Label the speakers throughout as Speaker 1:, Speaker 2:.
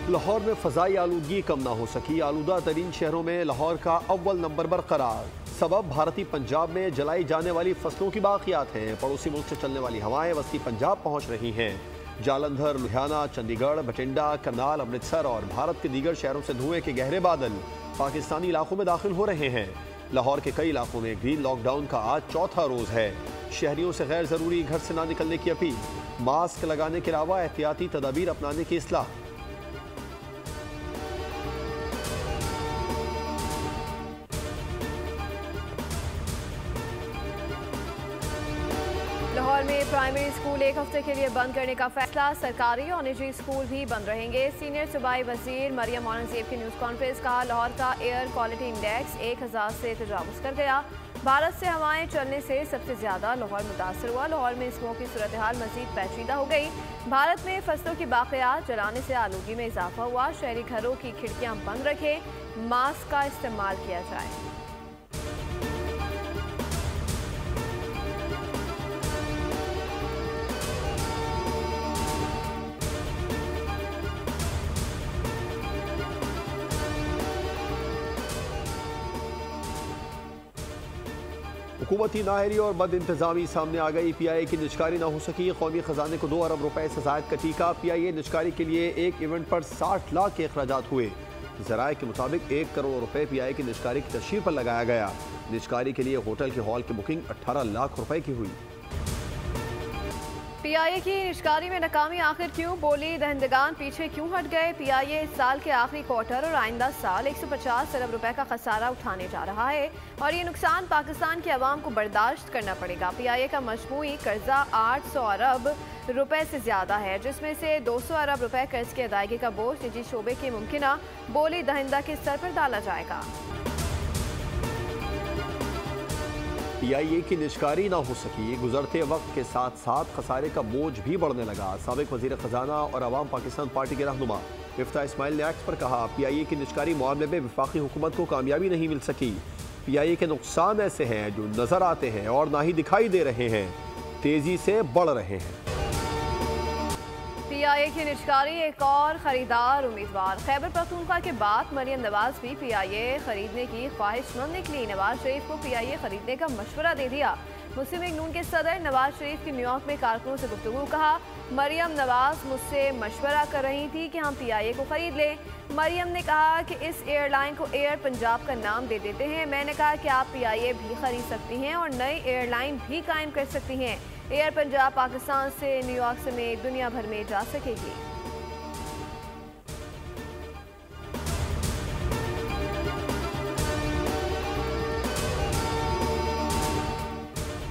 Speaker 1: लाहौर में फ़ज़ाई आलूदगी कम ना हो सकी। आलूदा तरीन शहरों में लाहौर का अव्वल नंबर बरकरार। सबब भारतीय पंजाब में जलाई जाने वाली फसलों की बाक़ियात हैं। पड़ोसी मुल्क से चलने वाली हवाएं वस्ती पंजाब पहुँच रही हैं। जालंधर, लुधियाना, चंडीगढ़, बठिंडा, करनाल, अमृतसर और भारत के दीगर शहरों से धुएं के गहरे बादल पाकिस्तानी इलाकों में दाखिल हो रहे हैं। लाहौर के कई इलाकों में ग्रीन लॉकडाउन का आज चौथा रोज़ है। शहरियों से गैर ज़रूरी घर से ना निकलने की अपील। मास्क लगाने के अलावा एहतियाती तदाबीर अपनाने की इस्लाह।
Speaker 2: लाहौर में प्राइमरी स्कूल एक हफ्ते के लिए बंद करने का फैसला। सरकारी और निजी स्कूल भी बंद रहेंगे। सीनियर सूबाई वजीर मरियम औरंगजेब की न्यूज़ कॉन्फ्रेंस का। लाहौर का एयर क्वालिटी इंडेक्स 1000 से तजावुज़ कर गया। भारत से हवाएं चलने से सबसे ज्यादा लाहौर मुतासर हुआ। लाहौर में स्मोक की सूरत हाल मजीद पेचीदा हो गई। भारत में फसलों की बाक़ियात जलाने से आलूगी में इजाफा हुआ। शहरी घरों की खिड़कियां बंद रखें, मास्क का इस्तेमाल किया जाए।
Speaker 1: हुकूमती नाहरी और बद इंतजामी सामने आ गई। PIA की निजकारी ना हो सकी। कौमी खजाने को 2 अरब रुपए से ज़ायद का टीका। PIA निजकारी के लिए एक इवेंट पर 60 लाख के अखराजात हुए। ज़राए के मुताबिक 1 करोड़ रुपए PIA की निजकारी की तशहीर पर लगाया गया। निजकारी के लिए होटल के हॉल की बुकिंग 18 लाख रुपए की हुई।
Speaker 2: PIA की निजकारी में नाकामी आखिर क्यों? बोली दहंदगान पीछे क्यों हट गए? PIA इस साल के आखिरी क्वार्टर और आइंदा साल 150 अरब रुपए का खसारा उठाने जा रहा है और ये नुकसान पाकिस्तान की आवाम को बर्दाश्त करना पड़ेगा। PIA का मजमूई कर्जा 800 अरब रुपए से ज्यादा है, जिसमें से 200 अरब रुपए कर्ज की अदायगी का बोझ निजी शोबे के मुमकिना बोली दहिंदा के सर पर डाला जाएगा।
Speaker 1: PIA की निजकारी ना हो सकी। गुजरते वक्त के साथ साथ खसारे का बोझ भी बढ़ने लगा। साबिक वजीर खजाना और अवाम पाकिस्तान पार्टी के रहनुमा इफ्ता इस्माइल ने एक्ट पर कहा, PIA की निजकारी मामले में वफाकी हुकूमत को कामयाबी नहीं मिल सकी। PIA के नुकसान ऐसे हैं जो नजर आते हैं और ना ही दिखाई दे रहे हैं, तेजी से बढ़ रहे हैं।
Speaker 2: PIA की निजकारी एक और खरीदार उम्मीदवार। खैबर पख्तूनख्वा के बाद मरियम नवाज भी PIA खरीदने की ख्वाहिशमंद निकली। नवाज शरीफ को PIA खरीदने का मशवरा दे दिया। मुस्लिम लीग नून के सदर नवाज शरीफ की न्यूयॉर्क में कारकुनों से गुफ्तगू। कहा, मरियम नवाज मुझसे मशवरा कर रही थी कि हम PIA को खरीद लें। मरियम ने कहा कि इस एयरलाइन को एयर पंजाब का नाम दे देते हैं। मैंने कहा कि आप PIA भी खरीद सकती हैं और नई एयरलाइन भी कायम कर सकती हैं। एयर पंजाब पाकिस्तान से न्यूयॉर्क समेत दुनिया भर में जा सकेगी।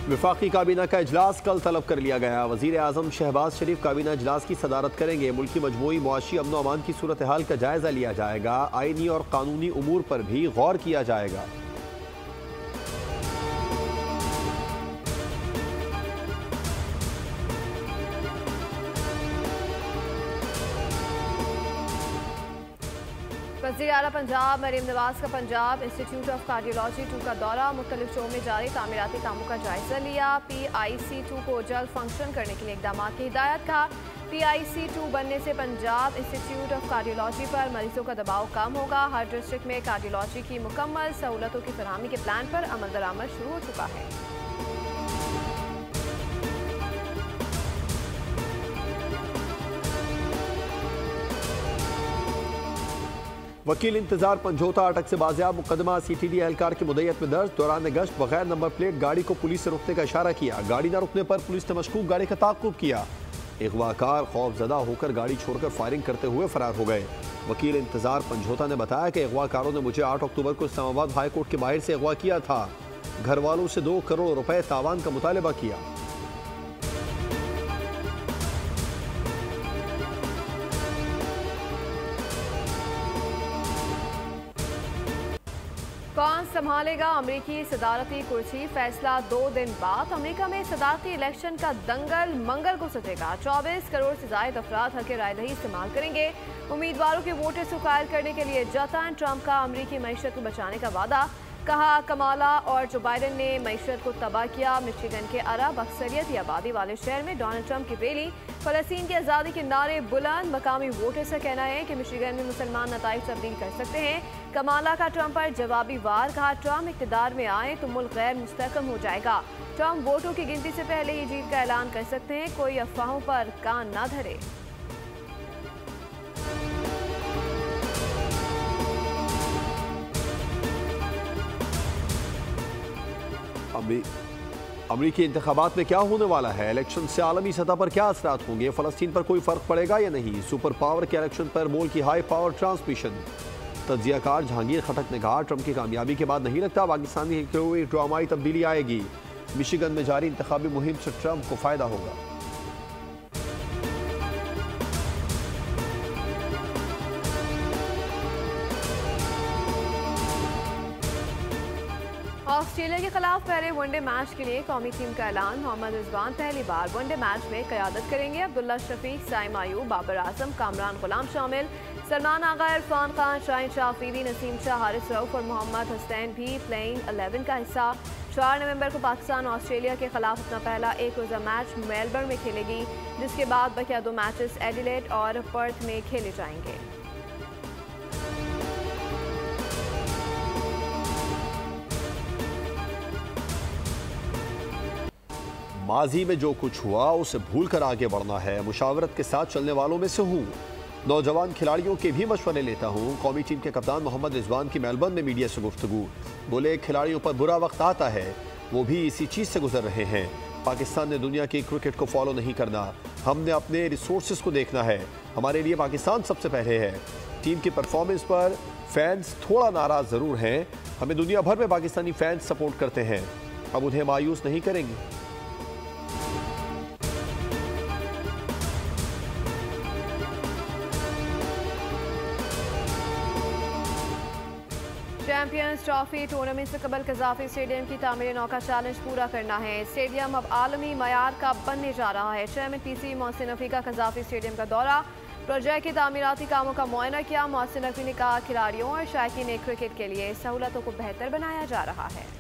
Speaker 1: वफाकी काबीना का इजलास कल तलब कर लिया गया। वजीर आजम शहबाज शरीफ काबीना इजलास की सदारत करेंगे। मुल्की मजमूई मुआशी अमन अमान की सूरत हाल का जायजा लिया जाएगा। आईनी और कानूनी उमूर पर भी गौर किया जाएगा।
Speaker 2: वज़ीर आला पंजाब मरियम नवाज का पंजाब इंस्टीट्यूट ऑफ कार्डियोलॉजी 2 का दौरा। मुख्तलिफ शो में जारी तामीराती कामों का जायजा लिया। PIC 2 को जल्द फंक्शन करने के लिए इकदाम की हिदायत। कहा, PIC 2 बनने से पंजाब इंस्टीट्यूट ऑफ कार्डियोलॉजी पर मरीजों का दबाव कम होगा। हर डिस्ट्रिक्ट में कार्डियोलॉजी की मुकम्मल सहूलतों की फरहमी के प्लान पर अमल दरामद शुरू हो चुका है।
Speaker 1: वकील इंतजार पंजोता अटक से बाजियाब मुकदमा CTD एहलकार की मुद्दत में दर्ज। दौरान गश्त बगैर नंबर प्लेट गाड़ी को पुलिस से रुकने का इशारा किया। गाड़ी न रुकने पर पुलिस ने मशकूक गाड़ी का ताक़ुब किया। अगवाकार खौफजदा होकर गाड़ी छोड़कर फायरिंग करते हुए फरार हो गए। वकील इंतजार पंजोता ने बताया कि अगवाकारों ने मुझे 8 अक्टूबर को इस्लामाबाद हाई कोर्ट के बाहर से अगवा किया था। घर वालों से 2 करोड़ रुपए तावान का मुतालबा किया।
Speaker 2: कौन संभालेगा अमेरिकी सदारती कुर्सी? फैसला 2 दिन बाद। अमेरिका में सदारती इलेक्शन का दंगल मंगल को सजेगा। 24 करोड़ से ज्यादा अफराद हक रायदही इस्तेमाल करेंगे। उम्मीदवारों के वोटर्स को कायल करने के लिए जतान ट्रंप का अमेरिकी मईशत को बचाने का वादा। कहा कमाला और जो बाइडन ने मईशत को तबाह किया। मिशिगन के अरब अक्सरियती आबादी वाले शहर में डोनाल्ड ट्रंप की रैली, फलस्तीन की आज़ादी के नारे बुलंद। मकामी वोटर्स का कहना है कि मिशिगन में मुसलमान नताइज तब्दील कर सकते हैं। कमाला का ट्रंप पर जवाबी वार, कहा ट्रंप इक़्तिदार में आए तो मुल्क गैर मुस्तहकम हो जाएगा। ट्रंप वोटों की गिनती से पहले ही जीत का ऐलान कर सकते हैं, कोई अफवाहों पर कान ना धरे।
Speaker 1: अमरीकी इंतखाबात में क्या होने वाला है? इलेक्शन से आलमी सतह पर क्या असरात होंगे? फलस्तीन पर कोई फर्क पड़ेगा या नहीं? सुपर पावर के इलेक्शन पर मोल की हाई पावर ट्रांसमिशन। तज्जियाकार जहांगीर खटक ने कहा ट्रंप की कामयाबी के बाद नहीं लगता पाकिस्तान की कोई ड्रामाई तब्दीली आएगी। मिशिगन में जारी इंतखाबी मुहिम से ट्रंप को फायदा होगा।
Speaker 2: ऑस्ट्रेलिया के खिलाफ पहले वनडे मैच के लिए कौमी टीम का ऐलान। मोहम्मद रिजवान पहली बार वनडे मैच में क़यादत करेंगे। अब्दुल्ला शफीक, साइम आयूब, बाबर आजम, कामरान गुलाम शामिल। सलमान आगा, इरफान खान, शाहीन शाह अफरीदी, नसीम शाह, हारिस रऊफ और मोहम्मद हुसैन भी प्लेइंग 11 का हिस्सा। 4 नवंबर को पाकिस्तान ऑस्ट्रेलिया के खिलाफ अपना पहला एक रोज़ा मैच मेलबर्न में खेलेगी, जिसके बाद बकिया 2 मैचेस एडिलेड और पर्थ में खेले जाएंगे।
Speaker 1: माजी में जो कुछ हुआ उसे भूल कर आगे बढ़ना है। मुशावरत के साथ चलने वालों में से हूँ। नौजवान खिलाड़ियों के भी मशवरे लेता हूँ। कौमी टीम के कप्तान मोहम्मद रिजवान की मेलबर्न में मीडिया से गुफ्तगू। बोले खिलाड़ियों पर बुरा वक्त आता है, वो भी इसी चीज़ से गुजर रहे हैं। पाकिस्तान ने दुनिया की क्रिकेट को फॉलो नहीं करना, हमने अपने रिसोर्सेज को देखना है। हमारे लिए पाकिस्तान सबसे पहले है। टीम की परफॉर्मेंस पर फैंस थोड़ा नाराज़ ज़रूर हैं। हमें दुनिया भर में पाकिस्तानी फैंस सपोर्ट करते हैं, अब उन्हें मायूस नहीं करेंगे।
Speaker 2: चैंपियंस ट्रॉफी टूर्नामेंट से कबल कजाफी स्टेडियम की तामीर नौ का चैलेंज पूरा करना है। स्टेडियम अब आलमी मयार का बनने जा रहा है। चेयरमैन पीसी मोहसिन नकवी का कजाफी स्टेडियम का दौरा, प्रोजेक्ट के तामीराती कामों का मुआयना किया। मोहसिन नकवी ने कहा खिलाड़ियों और शायकीन क्रिकेट के लिए सहूलतों को बेहतर बनाया जा रहा है।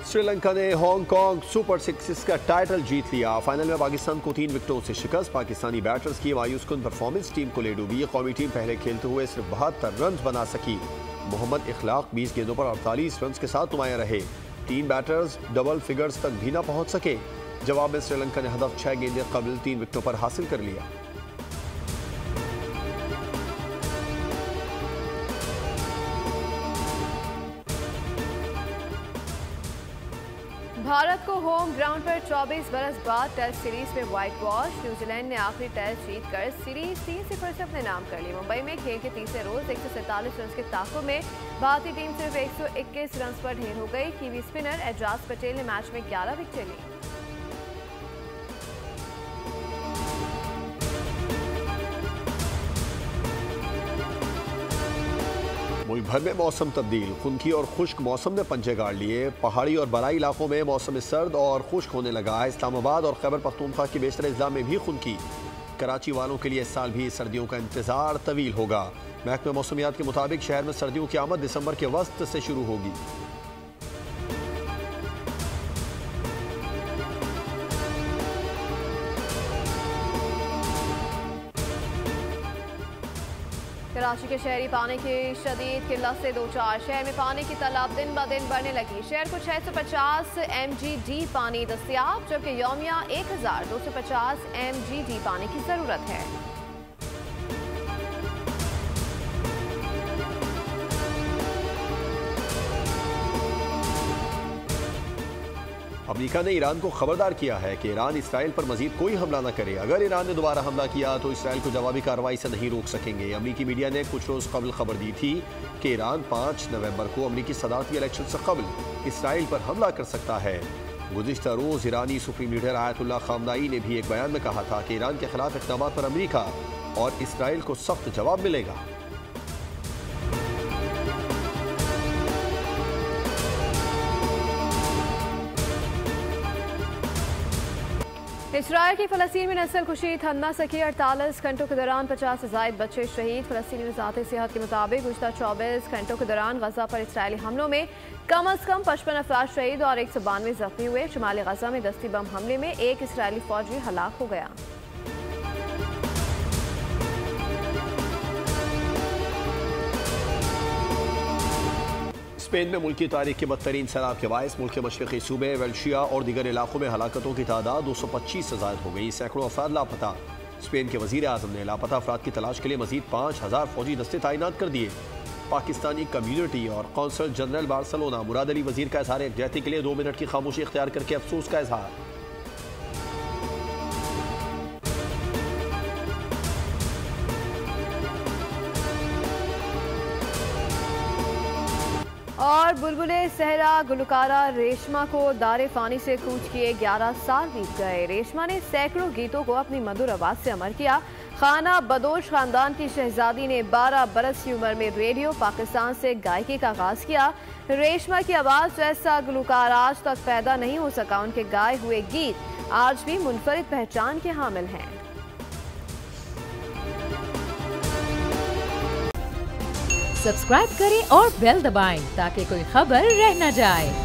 Speaker 1: श्रीलंका ने हांगकांग सुपर सिक्स का टाइटल जीत लिया। फाइनल में पाकिस्तान को 3 विकेटों से शिकस्त। पाकिस्तानी बैटर्स की मायूसकुन परफॉर्मेंस टीम को ले डूबी। कौमी टीम पहले खेलते हुए सिर्फ 72 रन बना सकी। मोहम्मद इखलाक 20 गेंदों पर 48 रन के साथ नुमाया रहे। 3 बैटर्स डबल फिगर्स तक भी न पहुंच सके। जवाब में श्रीलंका ने हदफ 6 गेंदें कबल 3 विकेटों पर हासिल कर लिया।
Speaker 2: भारत को होम ग्राउंड पर 24 बरस बाद टेस्ट सीरीज में व्हाइट वॉश। न्यूजीलैंड ने आखिरी टेस्ट जीतकर सीरीज 3-0 से अपने नाम कर ली। मुंबई में खेल के तीसरे रोज 147 रन के ताकुब में भारतीय टीम सिर्फ 121 रन पर ढेर हो गई। कीवी स्पिनर एजाज पटेल ने मैच में 11 विकेटें ली।
Speaker 1: मुल्क भर में मौसम तब्दील। खुनकी और खुश्क मौसम ने पंजे गाड़ लिए। पहाड़ी और बराई इलाकों में मौसम सर्द और खुश्क होने लगा। इस्लामाबाद और खैबर पख्तूनख्वा के बेशतर अजला में भी खुनकी। कराची वालों के लिए इस साल भी सर्दियों का इंतजार तवील होगा। महकमे मौसमियात के मुताबिक शहर में सर्दियों की आमद दिसंबर के वस्त से शुरू होगी।
Speaker 2: कराची के शहरी पानी की शदीद किल्लत से 2-4 शहर में पानी की तालाब दिन ब दिन बढ़ने लगी। शहर को 650 MGD पानी दस्तियाब, जबकि यौमिया 1250 MGD पानी की जरूरत है।
Speaker 1: अमेरिका ने ईरान को खबरदार किया है कि ईरान इसराइल पर मजीद कोई हमला न करे। अगर ईरान ने दोबारा हमला किया तो इसराइल को जवाबी कार्रवाई से नहीं रोक सकेंगे। अमेरिकी मीडिया ने कुछ रोज कबल खबर दी थी कि ईरान 5 नवंबर को अमेरिकी सदारती इलेक्शन से कबल इसराइल पर हमला कर सकता है। गुज़िश्ता रोज ईरानी सुप्रीम लीडर आयतुल्लाह खामनाई ने भी एक बयान में कहा था कि ईरान के खिलाफ इक़दाम पर अमेरिका और इसराइल को सख्त जवाब मिलेगा।
Speaker 2: इसराइल की फ़लस्तीन में नस्ल कुशी थम ना सकी। 48 घंटों के दौरान 50 से ज़ायद बच्चे शहीद। फ़लस्तीनी वज़ारत सेहत के मुताबिक गुज़श्ता 24 घंटों के दौरान गजा पर इसराइली हमलों में कम अज़ कम 55 अफराद शहीद और 192 जख्मी हुए। शुमाली गजा में दस्ती बम हमले में एक इसराइली फौजी हलाक हो गया।
Speaker 1: स्पेन में मुल्क की तारीख के बदतरीन सैलाब के बायस मुल्क के मशरक़ी सूबे वेल्शिया और दीगर इलाकों में हलाकतों की तादाद 225 से ज़ायद हो गई। सैकड़ों अफराद लापता। स्पेन के वज़ीर आज़म ने लापता अफराद की तलाश के लिए मजीद 5000 फौजी दस्ते तैनात कर दिए। पाकिस्तानी कम्यूनिटी और consul general Barcelona Murad Ali वज़ीर का इज़हार यकजहती के लिए 2 मिनट की खामोशी इख्तियार करके अफसोस का इज़हार।
Speaker 2: और बुलबुले सहरा गुलकारा रेशमा को दारे फानी से कूच किए 11 साल बीत गए। रेशमा ने सैकड़ों गीतों को अपनी मधुर आवाज से अमर किया। खाना बदोश खानदान की शहजादी ने 12 बरस की उम्र में रेडियो पाकिस्तान से गायकी का आगाज किया। रेशमा की आवाज जैसा गुलकार आज तक पैदा नहीं हो सका। उनके गाए हुए गीत आज भी मुनफरिद पहचान के हामिल हैं।
Speaker 3: सब्सक्राइब करें और बेल दबाएं ताकि कोई खबर रह न जाए।